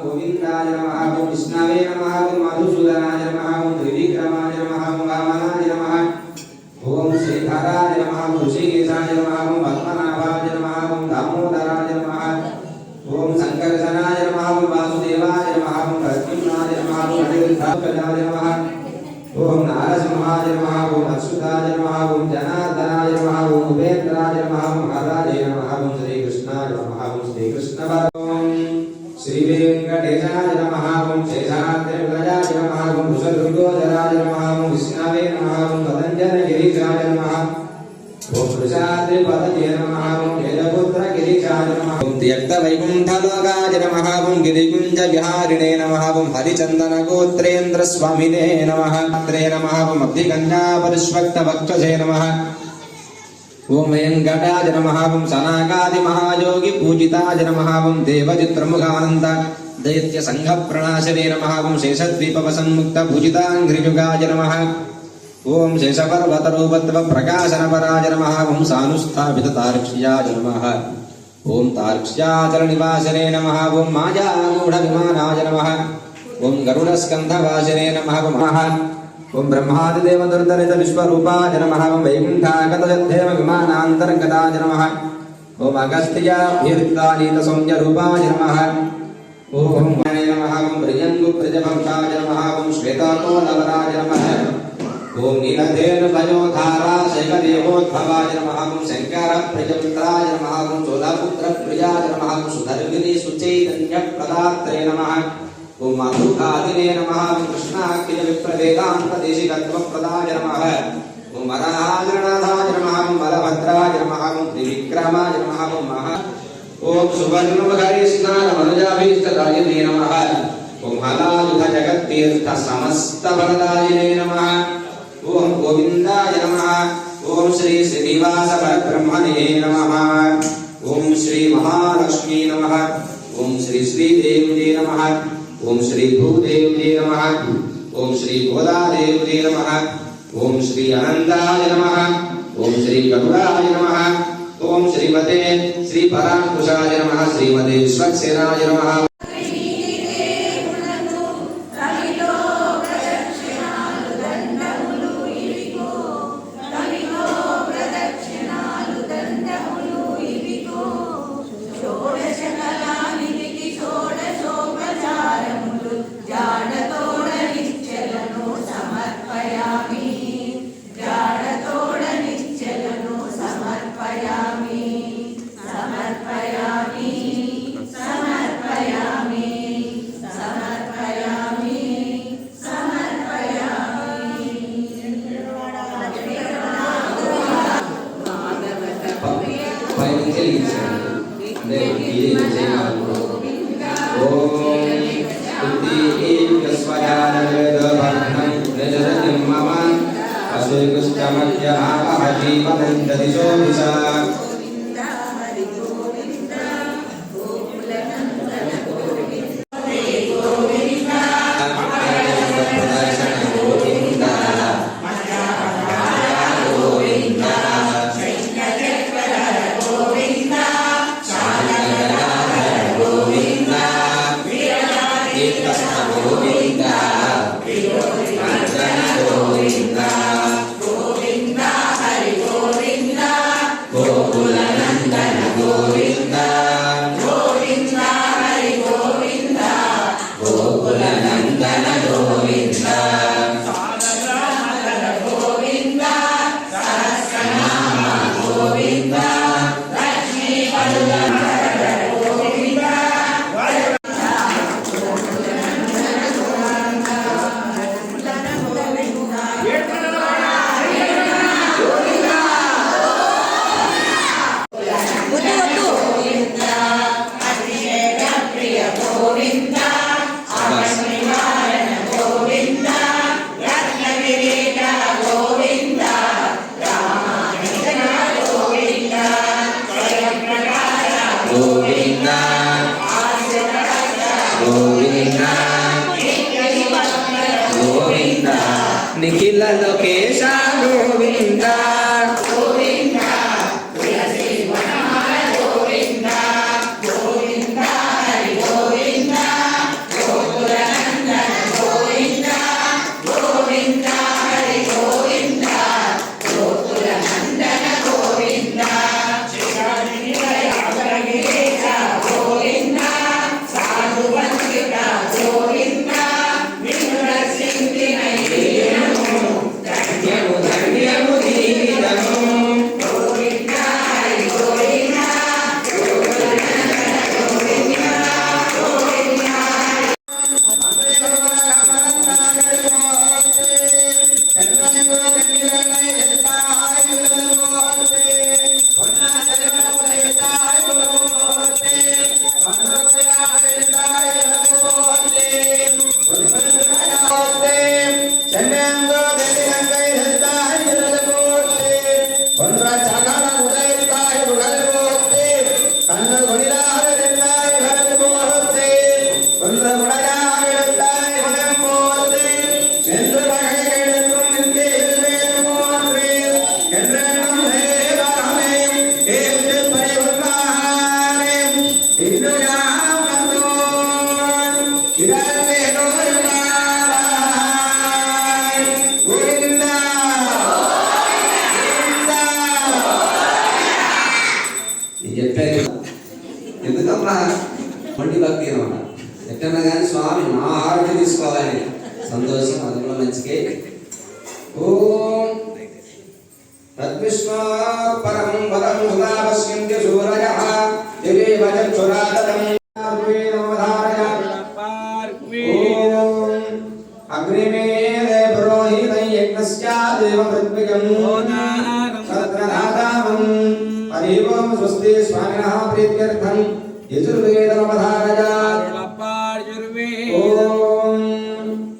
गोविंदाय नमः ओम विष्णवे नमः ओम मधुसूदनाय नमः ओम त्रिविक्रमाय नमः ओम वामनाय नमः ओम श्रीधराय नमः ओम ऋषिकेशाय नमः ओम पद्मनाभाय नमः ओम दामोदराय नमः ओम संकर्षणाय नमः ओम वासुदेवाय नमः ओम प्रद्युम्नाय नमः ओम अनिरुद्धाय नमः ओम नारसिंहाय नमः ओम अच्युताय नमः ओम जनार्दनाय नमः ओम उपेन्द्राय नमः ओम हराय नमः ओम श्रीकृष्णाय नमः ओम श्रीकृष्ण श्री वेंकटेशाय नमः ओम शेषाद्रिविलयाय नमः ओम वृषभृगोदराय नमः ओम विष्णवे नमः ओम पतञ्जलगिरीशाय नमः ओम वृषाद्रिपतये नमः ओम वेदपुत्रगिरीशाय नमः ओम त्यक्तवैकुण्ठलोकाय नमः ओम गिरिकुञ्जविहारिणे नमः ओम हरिचन्दनगोत्रेन्द्रस्वामिने नमः ओम अब्धिकन्यापरिष्वक्तवक्षसे नमः ओम वेंकटाय नमः ओम सनाकादि महायोगी पूजिताय नमः ओम देवचित्रमुखानंद दैत्य संघ प्रणाशने नमः ओम शेषद्वीपवसन्मुक्त पूजितांघ्रियुगाय नमः ओम शेषपर्वतरूपत्व प्रकाशनपराय नमः ओम सानुस्थापित तार्क्ष्याय नमः ओम तार्क्ष्याचलनिवासने नमः ओम मायागूढविमानाय नमः ओम गरुडस्कन्धवासिने नमः ओम ब्रह्मादिदेव दुर्धरित विश्वरूपाय नमः ओम वैकुण्ठागतजद्धेव विमानान्तर्गताय नमः ओम अगस्त्याभीर्तानीत सौम्यरूपाय नमः ओम गणे नमः ओम भृजङ्गुप्रजभक्षाय नमः ओम श्वेताकोलवराय नमः ओम नीलधेनुभयोधारा शैवदेवोद्भवाय नमः ओम शङ्करप्रियपुत्राय नमः ओम चोलपुत्रप्रियाय नमः ओम सुधर्विनी सुचैतन्यप्रदात्रे नमः ओम मधुकादिने नमः ओम कृष्णाख्य विप्रवेदान्तदेशिकत्वप्रदाय नमः ओम वराहाजनाथाय नमः ओम बलभद्राय नमः ओम त्रिविक्रमाय नमः ओम सुवर्णमहरिष्णानमनुजाभीष्टदायिने नमः ओम हलायुध जगत्तीर्थ समस्तफलदायिने नमः ओम गोविन्दाय नमः ओम श्री श्रीनिवास परब्रह्मणे नमः ओम श्री महालक्ष्मी नमः ओम श्री श्रीदेवी नमः ओम श्री भूदेवी नमः ओम श्री गोदादेवी नमः ओम श्री अनंताय नमः ओम श्री गरुडाय नमः ओम श्रीमते श्री परांकुशाय नमः श्रीमते विश्वक्सेनाय नमः Govinda, నిఖిల లోకేశ గోవింద గోవింద తులసి వనమాల గోవింద గోవింద హరి గోవింద గోకుల నందన గోవింద గోవింద హరి గోవింద గోకుల నందన గోవింద శ్రీకాళి నిలయాగరగిరీశ గోవింద సాధు వందిత గోవింద వినుర సింధి నైవేద్యము ధన్యము ధన్యము దీనము గోవింద హరి గోవింద గోకుల నందన గోవింద గోవింద చెప్పారు ఎందుకమ్మా మండి భక్తి అనమాట ఎట్టన్నా కానీ స్వామి మా ఆరోగ్య తీసుకోవాలని సంతోషం అది కూడా మంచికే ఓం తద్విష్ణు పరం పదం సుధా పశ్యంతి సూరయః దివేవ చక్షురాదతం అగ్నిమేదే పురోహితం యజ్ఞస్య దేవ పృథ్వికం సత్రధాతామం హరిఓం స్వస్తి స్వామినః ప్రీత్యర్థం యజుర్వేదమవధారయాత్ ఓం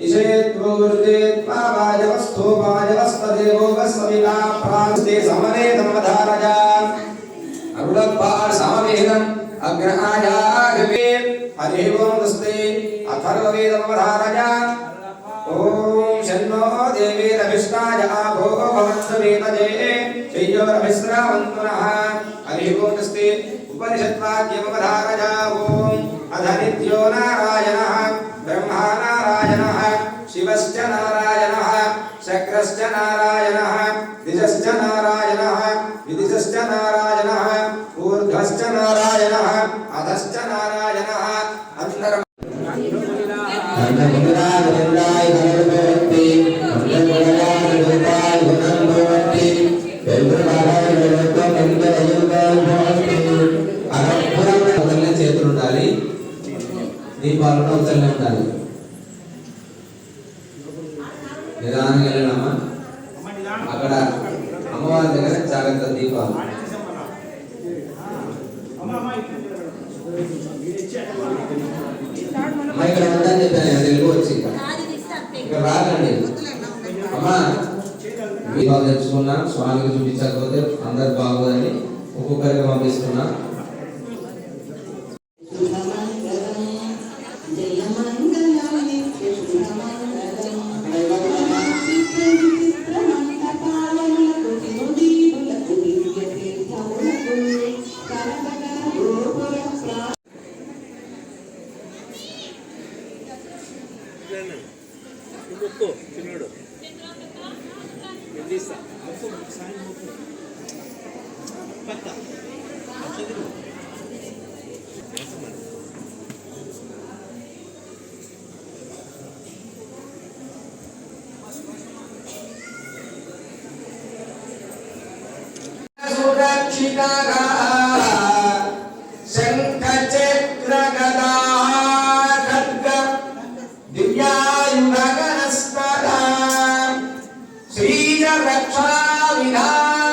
ఇషేత్వోర్జేత్వావాయవస్థోపాయవస్తదేవో వస్వవితా ప్రాంస్తే సమవేదమవధారయాత్ అరుళపార్ సమవేదం అగ్రహాయాగవే హరిఓం స్వస్తి అథర్వవేదమవధారయాత్ ఓం శన్నో దేవీరవిష్టాయ ఆభో భవంతు వేదజే శ్రీయోరవిశ్రావంతు నః హరి ఓం స్వస్తి ఉపనిషద్వాక్యమవధారయా ఓం అధనిత్యో నారాయణః బ్రహ్మా నారాయణః శివశ్చ నారాయణః శక్రశ్చ నారాయణః దిశశ్చ నారాయణః విదిశశ్చ నారాయణః ఊర్ధ్వశ్చ నారాయణః అధశ్చ నారాయణః అంతరం చేతులు ఉండాలి దీపాలను అవతలనే ఉండాలి నిదానంగా వెళ్ళినామా అక్కడ అమ్మవారి దగ్గర జాగ్రత్త దీపాలు అమ్మ ఇక్కడ ఉందని చెప్పాను తెలుగు వచ్చి ఇక్కడ రాకండి అమ్మా దీపాలు తెచ్చుకున్నా స్వామికి చూపించకపోతే అందరు బాగోదని ఒక్కొక్కరికి పంపిస్తున్నా దివ్యాయుధగణస్తదా శ్రీజ రక్షా విధాన